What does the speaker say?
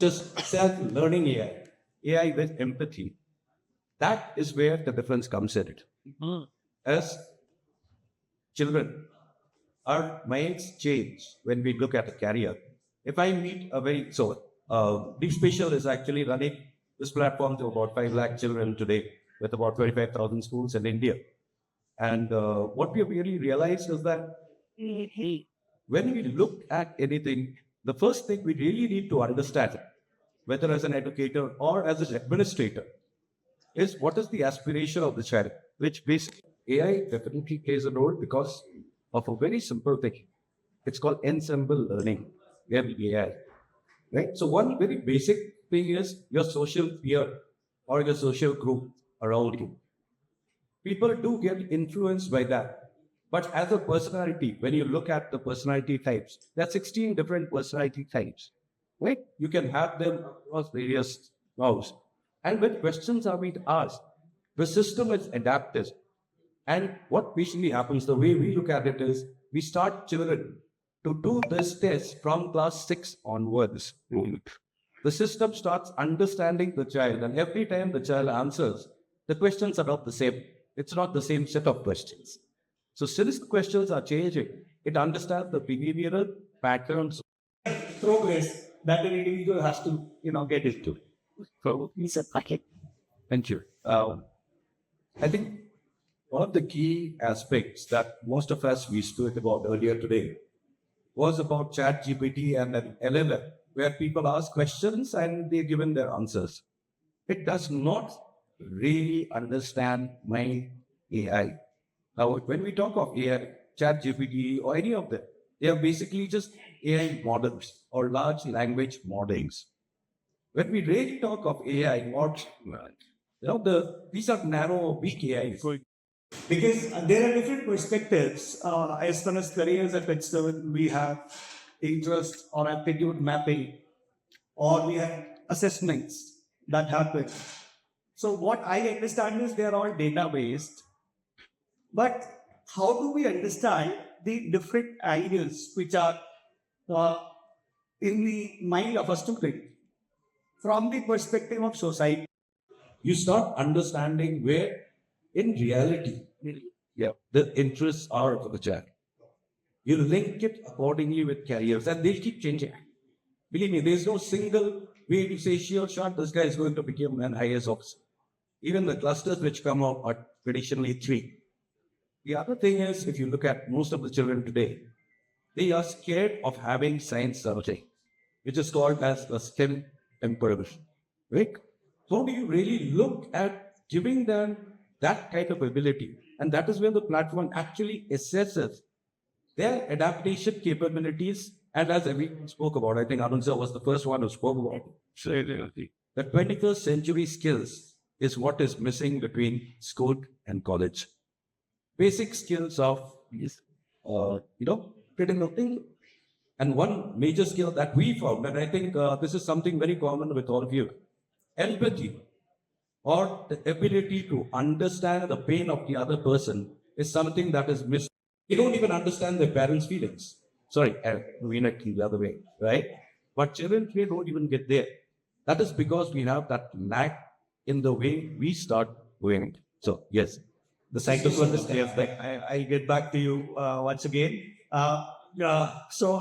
just self-learning AI, AI with empathy. That is where the difference comes in it. As children, our minds change when we look at a career. If I meet a Deep Spatial is actually running this platform to about 5 lakh children today with about 25,000 schools in India. And what we have really realized is that when we look at anything, the first thing we really need to understand, whether as an educator or as an administrator, is what is the aspiration of the child, which basically AI definitely plays a role because of a very simple thing. It's called ensemble learning, AI, right? So one very basic thing is your social peer or your social group around you. People do get influenced by that. But as a personality, when you look at the personality types, there are 16 different personality types, right? You can have them across various routes. And when questions are being asked, the system is adaptive. And what basically happens, the way we look at it is, we start children to do this test from class 6 onwards. The system starts understanding the child, and every time the child answers, the questions are not the same. It's not the same set of questions. So since the questions are changing, it understands the behavioral patterns. Progress that an individual has to, get into. So, thank you. I think one of the key aspects that most of us we spoke about earlier today was about Chat GPT and an LLM, where people ask questions and they're given their answers. It does not really understand my AI. Now, when we talk of AI, Chat GPT or any of them, they are basically just AI models or large language models. When we really talk of AI, these are narrow, weak AIs. Because there are different perspectives. As far as careers are concerned, we have interest or aptitude mapping, or we have assessments that happen. So what I understand is they're all data-based. But how do we understand the different ideas which are in the mind of a student from the perspective of society? You start understanding where, in reality, the interests are of the child. You link it accordingly with careers, and they keep changing. Believe me, there's no single way to say, sure, shot, this guy is going to become an IAS officer. Even the clusters which come out are traditionally 3. The other thing is, if you look at most of the children today, they are scared of having science subject, which is called as the STEM emperor. Right? How do you really look at giving them that kind of ability? And that is where the platform actually assesses their adaptation capabilities. And as everyone spoke about, I think Arun sir was the first one who spoke about it. The 21st century skills is what is missing between school and college. Basic skills of, critical thinking. And one major skill that we found, and I think this is something very common with all of you, empathy, or the ability to understand the pain of the other person, is something that is missing. They don't even understand their parents' feelings. Sorry, we like the other way, right? But children, they don't even get there. That is because we have that lack in the way we start doing it. So, yes, the cycle to understand. Yes, I get back to you once again. So